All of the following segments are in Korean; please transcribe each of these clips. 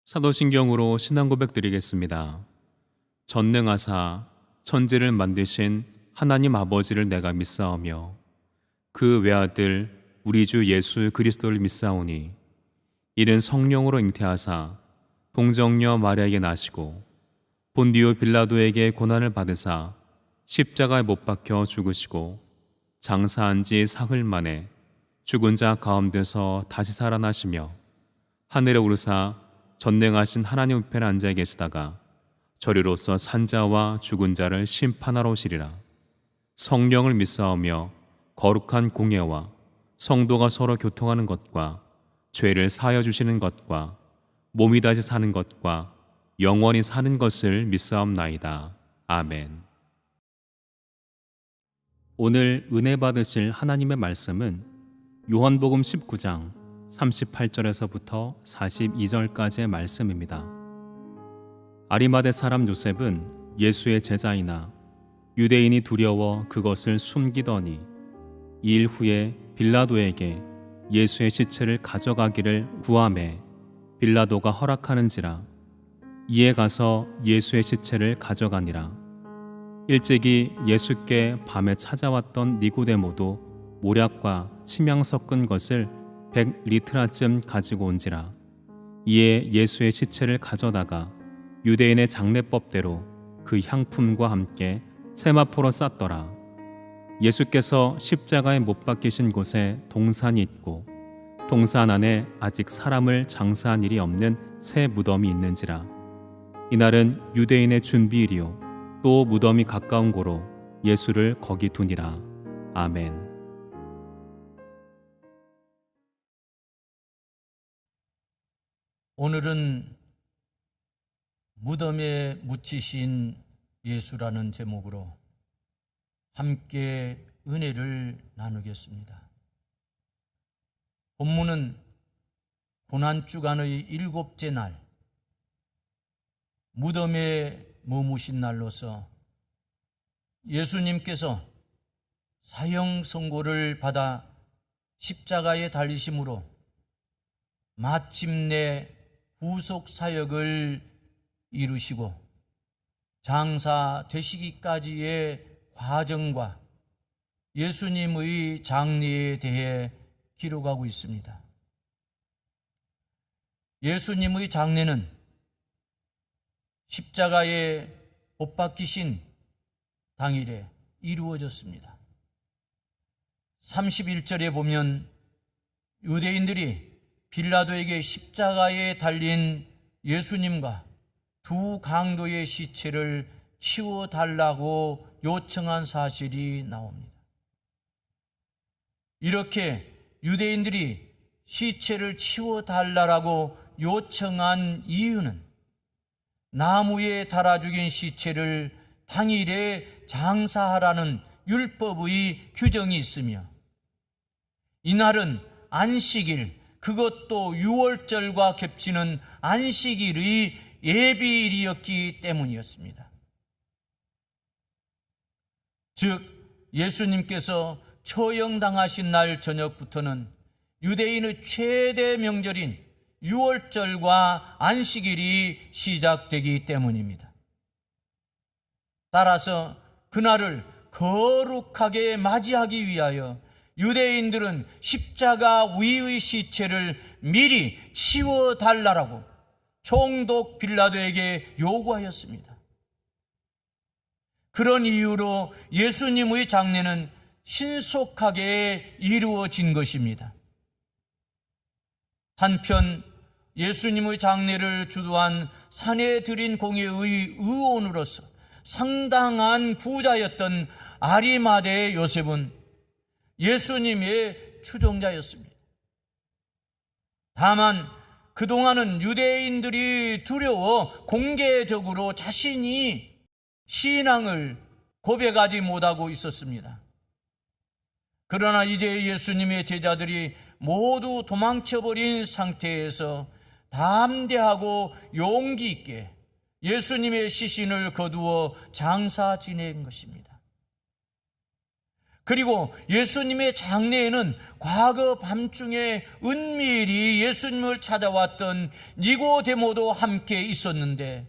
사도신경으로 신앙 고백 드리겠습니다. 전능하사 천지를 만드신 하나님 아버지를 내가 믿사오며 그 외아들 우리 주 예수 그리스도를 믿사오니 이는 성령으로 잉태하사 동정녀 마리아에게 나시고 본디오 빌라도에게 고난을 받으사 십자가에 못 박혀 죽으시고 장사한 지 사흘 만에 죽은 자 가운데서 다시 살아나시며 하늘에 오르사 전능하신 하나님 우편에 앉아 계시다가 저리로서 산자와 죽은 자를 심판하러 오시리라. 성령을 믿사오며 거룩한 공예와 성도가 서로 교통하는 것과 죄를 사하여 주시는 것과 몸이 다시 사는 것과 영원히 사는 것을 믿사옵나이다. 아멘. 오늘 은혜 받으실 하나님의 말씀은 요한복음 19장 38절에서부터 42절까지의 말씀입니다. 아리마대 사람 요셉은 예수의 제자이나 유대인이 두려워 그것을 숨기더니 2일 후에 빌라도에게 예수의 시체를 가져가기를 구하매 빌라도가 허락하는지라. 이에 가서 예수의 시체를 가져가니라. 일찍이 예수께 밤에 찾아왔던 니고데모도 모략과 침향 섞은 것을 100리트라쯤 가지고 온지라. 이에 예수의 시체를 가져다가 유대인의 장례법대로 그 향품과 함께 세마포로 쌌더라. 예수께서 십자가에 못 박히신 곳에 동산이 있고 동산 안에 아직 사람을 장사한 일이 없는 새 무덤이 있는지라. 이날은 유대인의 준비일이요 또 무덤이 가까운 고로 예수를 거기 두니라. 아멘. 오늘은 무덤에 묻히신 예수라는 제목으로 함께 은혜를 나누겠습니다. 본문은 고난주간의 7째 날, 무덤에 머무신 날로서 예수님께서 사형 선고를 받아 십자가에 달리심으로 마침내 후속 사역을 이루시고 장사 되시기까지의 과정과 예수님의 장례에 대해 기록하고 있습니다. 예수님의 장례는 십자가에 못 박히신 당일에 이루어졌습니다. 31절에 보면 유대인들이 빌라도에게 십자가에 달린 예수님과 두 강도의 시체를 치워달라고 요청한 사실이 나옵니다. 이렇게 유대인들이 시체를 치워달라고 요청한 이유는 나무에 달아 죽인 시체를 당일에 장사하라는 율법의 규정이 있으며 이날은 안식일, 그것도 6월절과 겹치는 안식일의 예비일이었기 때문이었습니다. 즉 예수님께서 처형당하신 날 저녁부터는 유대인의 최대 명절인 6월절과 안식일이 시작되기 때문입니다. 따라서 그날을 거룩하게 맞이하기 위하여 유대인들은 십자가 위의 시체를 미리 치워달라고 총독 빌라도에게 요구하였습니다. 그런 이유로 예수님의 장례는 신속하게 이루어진 것입니다. 한편 예수님의 장례를 주도한 사내들인 공회의 의원으로서 상당한 부자였던 아리마대 요셉은 예수님의 추종자였습니다. 다만 그동안은 유대인들이 두려워 공개적으로 자신이 신앙을 고백하지 못하고 있었습니다. 그러나 이제 예수님의 제자들이 모두 도망쳐버린 상태에서 담대하고 용기 있게 예수님의 시신을 거두어 장사 지낸 것입니다. 그리고 예수님의 장례에는 과거 밤중에 은밀히 예수님을 찾아왔던 니고데모도 함께 있었는데,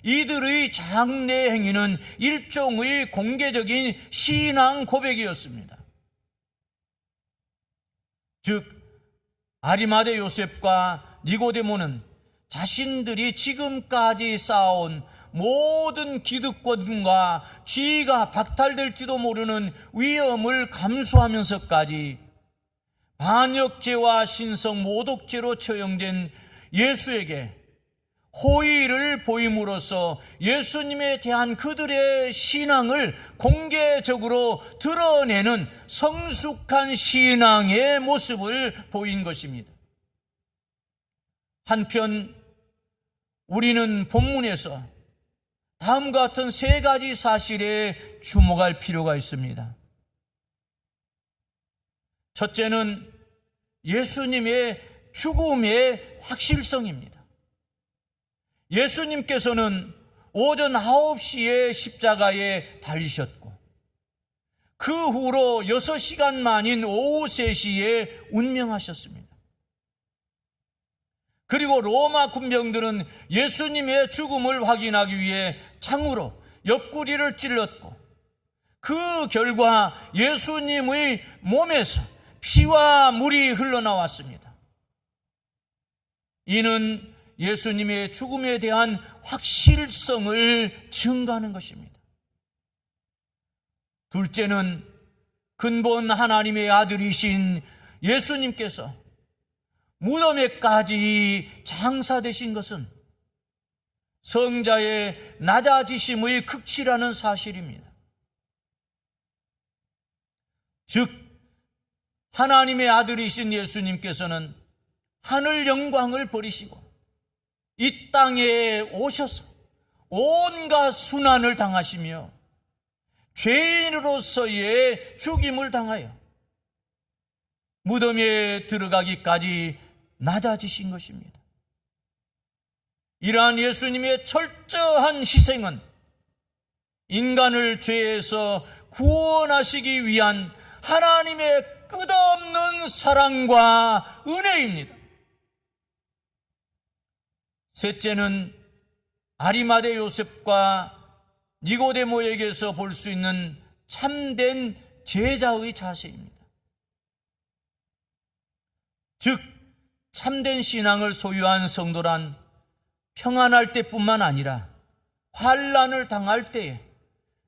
이들의 장례 행위는 일종의 공개적인 신앙 고백이었습니다. 즉 아리마대 요셉과 니고데모는 자신들이 지금까지 쌓아온 모든 기득권과 지위가 박탈될지도 모르는 위험을 감수하면서까지 반역죄와 신성 모독죄로 처형된 예수에게 호의를 보임으로써 예수님에 대한 그들의 신앙을 공개적으로 드러내는 성숙한 신앙의 모습을 보인 것입니다. 한편 우리는 본문에서 다음과 같은 세 가지 사실에 주목할 필요가 있습니다. 첫째는 예수님의 죽음의 확실성입니다. 예수님께서는 오전 9시에 십자가에 달리셨고, 그 후로 6시간 만인 오후 3시에 운명하셨습니다. 그리고 로마 군병들은 예수님의 죽음을 확인하기 위해 창으로 옆구리를 찔렀고, 그 결과 예수님의 몸에서 피와 물이 흘러나왔습니다. 이는 예수님의 죽음에 대한 확실성을 증거하는 것입니다. 둘째는 근본 하나님의 아들이신 예수님께서 무덤에까지 장사되신 것은 성자의 낮아지심의 극치라는 사실입니다. 즉 하나님의 아들이신 예수님께서는 하늘 영광을 버리시고 이 땅에 오셔서 온갖 순환을 당하시며 죄인으로서의 죽임을 당하여 무덤에 들어가기까지 낮아지신 것입니다. 이러한 예수님의 철저한 희생은 인간을 죄에서 구원하시기 위한 하나님의 끝없는 사랑과 은혜입니다. 셋째는 아리마대 요셉과 니고데모에게서 볼 수 있는 참된 제자의 자세입니다. 즉 참된 신앙을 소유한 성도란 평안할 때뿐만 아니라 환난을 당할 때에,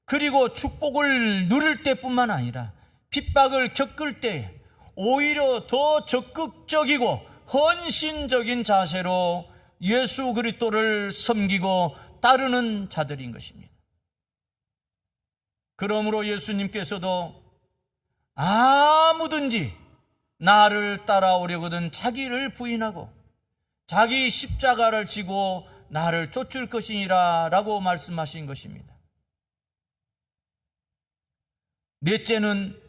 그리고 축복을 누릴 때뿐만 아니라 핍박을 겪을 때에 오히려 더 적극적이고 헌신적인 자세로 예수 그리스도를 섬기고 따르는 자들인 것입니다. 그러므로 예수님께서도 아무든지 나를 따라오려거든 자기를 부인하고 자기 십자가를 지고 나를 쫓을 것이니라 라고 말씀하신 것입니다. 넷째는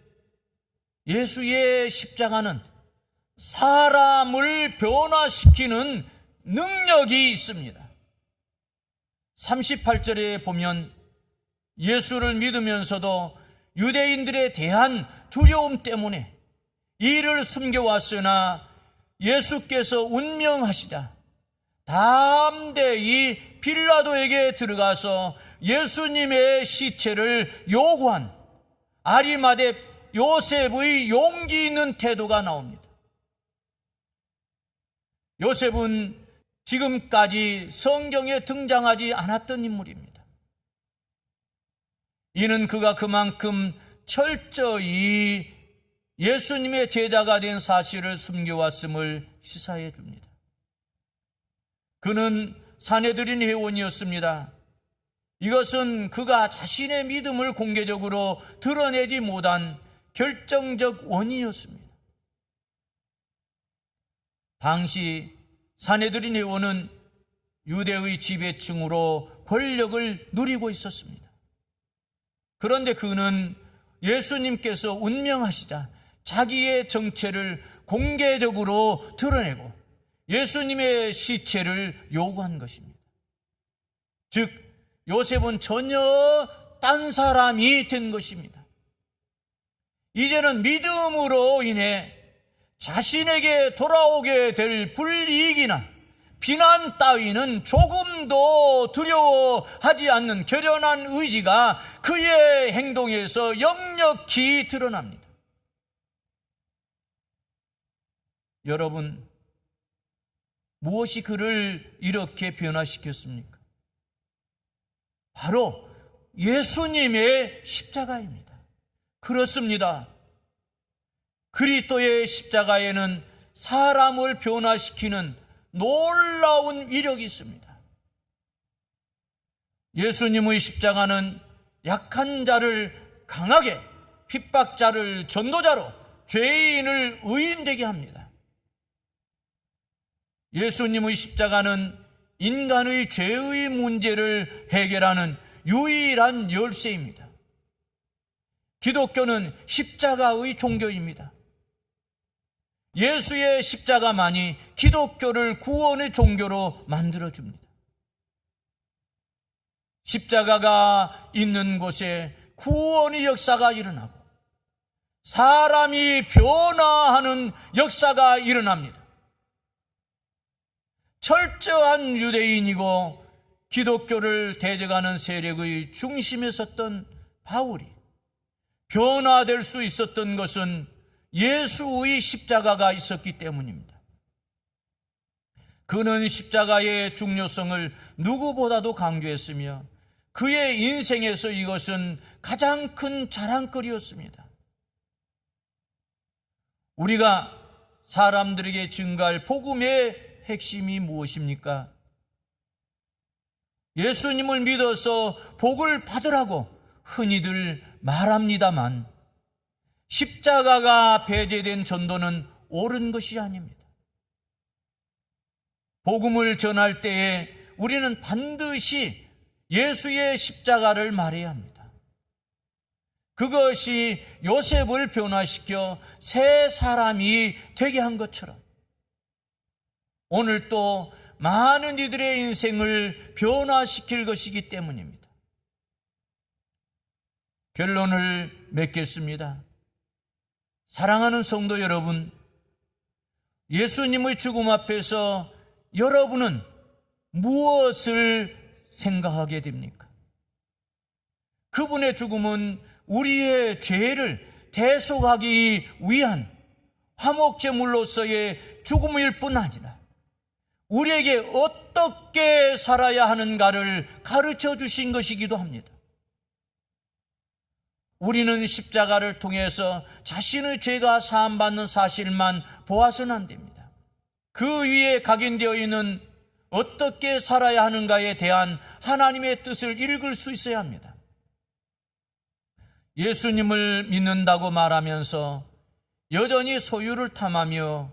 예수의 십자가는 사람을 변화시키는 능력이 있습니다. 38절에 보면 예수를 믿으면서도 유대인들에 대한 두려움 때문에 이를 숨겨왔으나 예수께서 운명하시자 담대히 빌라도에게 들어가서 예수님의 시체를 요구한 아리마대 요셉의 용기 있는 태도가 나옵니다. 요셉은 지금까지 성경에 등장하지 않았던 인물입니다. 이는 그가 그만큼 철저히 예수님의 제자가 된 사실을 숨겨왔음을 시사해 줍니다. 그는 사내들인 회원이었습니다. 이것은 그가 자신의 믿음을 공개적으로 드러내지 못한 결정적 원인이었습니다. 당시 산헤드린 회원은 유대의 지배층으로 권력을 누리고 있었습니다. 그런데 그는 예수님께서 운명하시자 자기의 정체를 공개적으로 드러내고 예수님의 시체를 요구한 것입니다. 즉, 요셉은 전혀 딴 사람이 된 것입니다. 이제는 믿음으로 인해 자신에게 돌아오게 될 불이익이나 비난 따위는 조금도 두려워하지 않는 결연한 의지가 그의 행동에서 역력히 드러납니다. 여러분, 무엇이 그를 이렇게 변화시켰습니까? 바로 예수님의 십자가입니다. 그렇습니다. 그리스도의 십자가에는 사람을 변화시키는 놀라운 위력이 있습니다. 예수님의 십자가는 약한 자를 강하게, 핍박자를 전도자로, 죄인을 의인되게 합니다. 예수님의 십자가는 인간의 죄의 문제를 해결하는 유일한 열쇠입니다. 기독교는 십자가의 종교입니다. 예수의 십자가만이 기독교를 구원의 종교로 만들어줍니다. 십자가가 있는 곳에 구원의 역사가 일어나고 사람이 변화하는 역사가 일어납니다. 철저한 유대인이고 기독교를 대적하는 세력의 중심에 섰던 바울이 변화될 수 있었던 것은 예수의 십자가가 있었기 때문입니다. 그는 십자가의 중요성을 누구보다도 강조했으며 그의 인생에서 이것은 가장 큰 자랑거리였습니다. 우리가 사람들에게 증가할 복음의 핵심이 무엇입니까? 예수님을 믿어서 복을 받으라고 흔히들 말합니다만 십자가가 배제된 전도는 옳은 것이 아닙니다. 복음을 전할 때에 우리는 반드시 예수의 십자가를 말해야 합니다. 그것이 요셉을 변화시켜 새 사람이 되게 한 것처럼 오늘 또 많은 이들의 인생을 변화시킬 것이기 때문입니다. 결론을 맺겠습니다. 사랑하는 성도 여러분, 예수님의 죽음 앞에서 여러분은 무엇을 생각하게 됩니까? 그분의 죽음은 우리의 죄를 대속하기 위한 화목제물로서의 죽음일 뿐 아니라 우리에게 어떻게 살아야 하는가를 가르쳐 주신 것이기도 합니다. 우리는 십자가를 통해서 자신의 죄가 사함받는 사실만 보아서는 안 됩니다. 그 위에 각인되어 있는 어떻게 살아야 하는가에 대한 하나님의 뜻을 읽을 수 있어야 합니다. 예수님을 믿는다고 말하면서 여전히 소유를 탐하며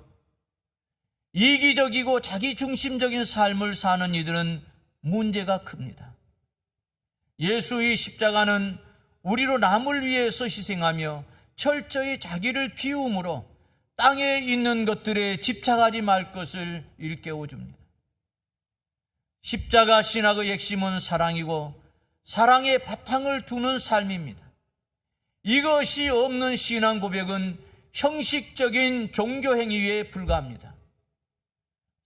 이기적이고 자기중심적인 삶을 사는 이들은 문제가 큽니다. 예수의 십자가는 우리로 남을 위해서 희생하며 철저히 자기를 비움으로 땅에 있는 것들에 집착하지 말 것을 일깨워줍니다. 십자가 신학의 핵심은 사랑이고 사랑의 바탕을 두는 삶입니다. 이것이 없는 신앙 고백은 형식적인 종교 행위에 불과합니다.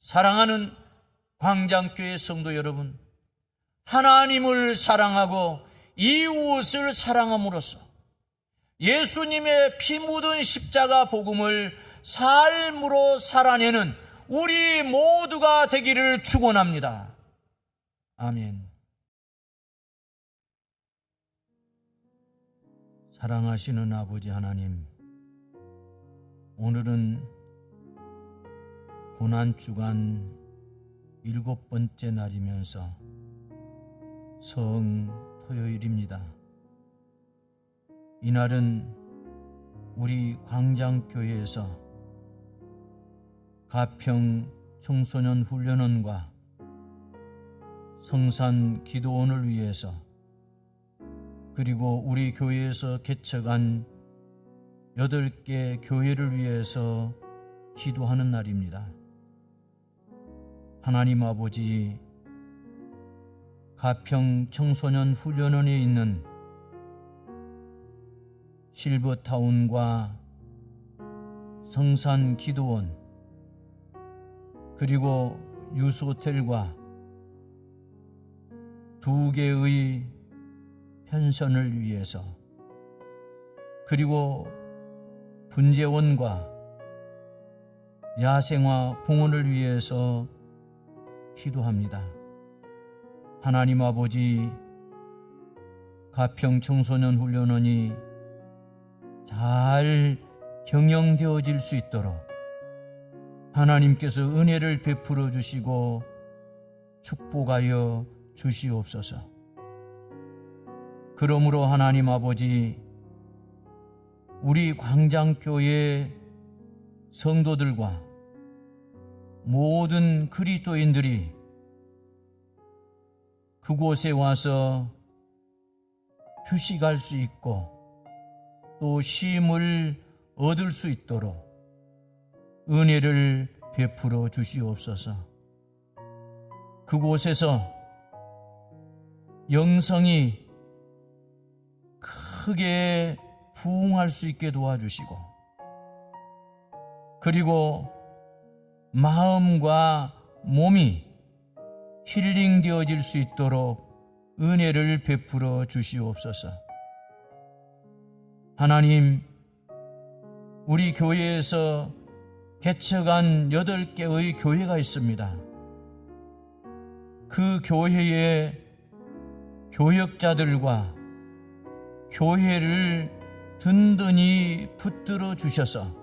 사랑하는 광장교회 성도 여러분, 하나님을 사랑하고 이웃을 사랑함으로써 예수님의 피 묻은 십자가 복음을 삶으로 살아내는 우리 모두가 되기를 축원합니다. 아멘. 사랑하시는 아버지 하나님, 오늘은 고난주간 7번째 날이면서 성 토요일입니다. 이날은 우리 광장교회에서 가평 청소년 훈련원과 성산 기도원을 위해서, 그리고 우리 교회에서 개척한 8개 교회를 위해서 기도하는 날입니다. 하나님 아버지, 가평 청소년 훈련원에 있는 실버타운과 성산 기도원, 그리고 유스호텔과 2개의 펜션을 위해서, 그리고 분재원과 야생화 공원을 위해서 기도합니다. 하나님 아버지, 가평 청소년 훈련원이 잘 경영되어질 수 있도록 하나님께서 은혜를 베풀어 주시고 축복하여 주시옵소서. 그러므로 하나님 아버지, 우리 광장교회 성도들과 모든 그리스도인들이 그곳에 와서 휴식할 수 있고 또 쉼을 얻을 수 있도록 은혜를 베풀어 주시옵소서. 그곳에서 영성이 크게 부흥할 수 있게 도와주시고, 그리고 마음과 몸이 힐링되어질 수 있도록 은혜를 베풀어 주시옵소서. 하나님, 우리 교회에서 개척한 8개의 교회가 있습니다. 그 교회의 교역자들과 교회를 든든히 붙들어 주셔서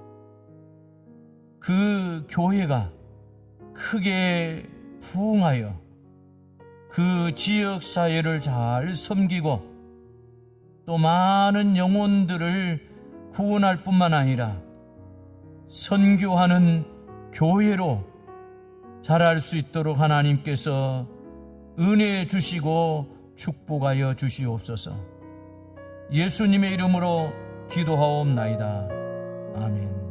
그 교회가 크게 부흥하여 그 지역사회를 잘 섬기고 또 많은 영혼들을 구원할 뿐만 아니라 선교하는 교회로 자랄 수 있도록 하나님께서 은혜 주시고 축복하여 주시옵소서. 예수님의 이름으로 기도하옵나이다. 아멘.